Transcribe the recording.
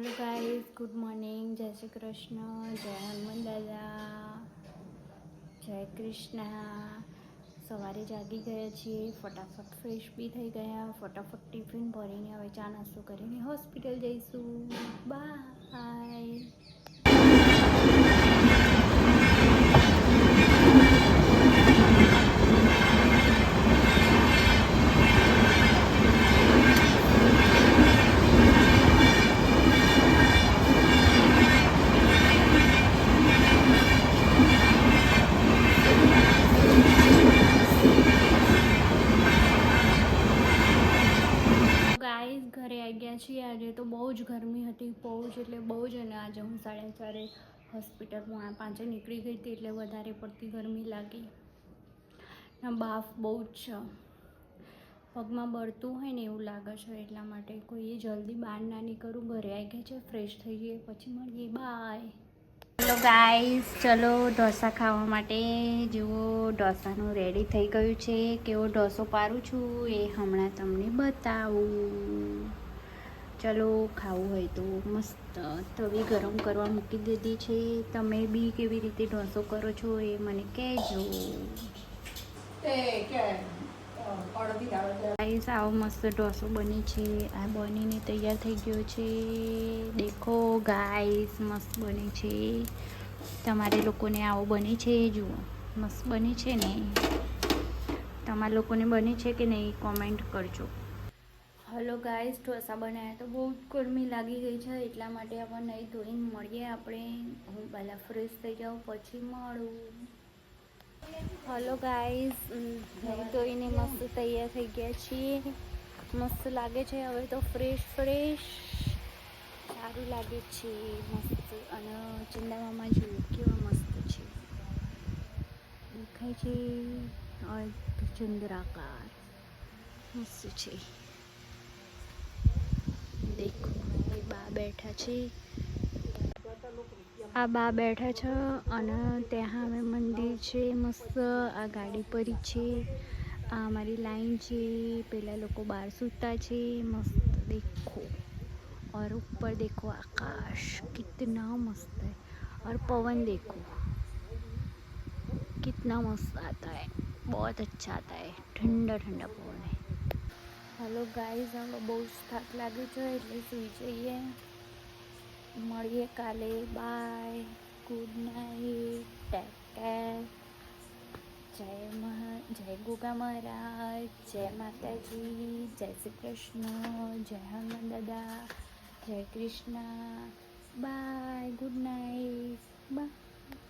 Hello guys, good morning. જય શ્રી કૃષ્ણ, જય હનુમાન દાદા, જય કૃષ્ણ. સવારે જાગી ગયા છીએ, ફટાફટ ફ્રેશ બી થઈ ગયા, ફટાફટ ટિફિન ભરીને હવે ચા નાસ્તો કરીને હોસ્પિટલ જઈશું. બાય. ગાઈઝ, ઘરે આવી ગયા છીએ. આજે તો બહુ જ ગરમી હતી, બહુ જ એટલે બહુ જ. અને આજે હું 4:30 હોસ્પિટલમાં 5 નીકળી ગઈ હતી, એટલે વધારે પડતી ગરમી લાગી. બાફ બહુ જ છે, પગમાં બળતું હોય ને એવું લાગે છે. એટલા માટે કોઈએ જલ્દી બહાર ના નીકળું. ઘરે આવી ગયા છે, ફ્રેશ થઈ જઈએ, પછી મળીએ. બાય. હેલો ગાઈઝ, ચલો ઢોસા ખાવા માટે. જુઓ, ઢોસાનું રેડી થઈ ગયું છે. કેવો ઢોસો પારું છું એ હમણાં તમને બતાવું. ચલો, ખાવું હોય તો મસ્ત તવી ગરમ કરવા મૂકી દીધી છે. તમે બી કેવી રીતે ઢોસો કરો છો એ મને કહેજો. ગાઈસ, આવો મસ્ત ઢોસો બની છે. આ બનીને તૈયાર થઈ ગયો છે. દેખો ગાઈસ, મસ્ત બની છે. તમારે લોકોને આવો બની છે? જુઓ, મસ્ત બની છે ને. તમારા લોકોને બની છે કે નહીં, કોમેન્ટ કરજો. હલો ગાઈસ, ઢોસા બનાવ્યા તો બહુ ગરમી લાગી ગઈ છે. એટલા માટે આપણે નહીં ધોઈને મળીએ. આપણે હું પહેલાં ફ્રેશ થઈ જાઉં, પછી મળું. હલો ગાઈઝ, નહીં ધોઈને મસ્ત તૈયાર થઈ ગયા છીએ. મસ્ત લાગે છે હવે તો, ફ્રેશ સારું લાગે છે, મસ્ત. અને ચંદામામાં જુઓ કેવા મસ્ત છે, દેખાય છે. ચંદ્રાકાર મસ્ત છે. દેખો, એ બા બેઠા છે. આ બા બેઠા છે અને ત્યાં હવે મંદિર છે મસ્ત. આ ગાડી પડી છે. આ અમારી લાઈન છે. પેલા લોકો બહાર સૂતા છે. મસ્ત देखो, और ऊपर देखो आकाश कितना मस्त है, और पवन देखो कितना मस्त आता है, बहुत अच्छा आता है, ठंडा ठंडा पवन है. हेलो गाइस, हम બહુ જ થાક લાગ્યો છે એટલે સૂઈ જઈએ. મળીએ કાલે. Bye, good night, take care. જય ગોગા મહારાજ, જય માતાજી, જય શ્રી કૃષ્ણ, જય હનુમાન દાદા, જય કૃષ્ણ. By, good night.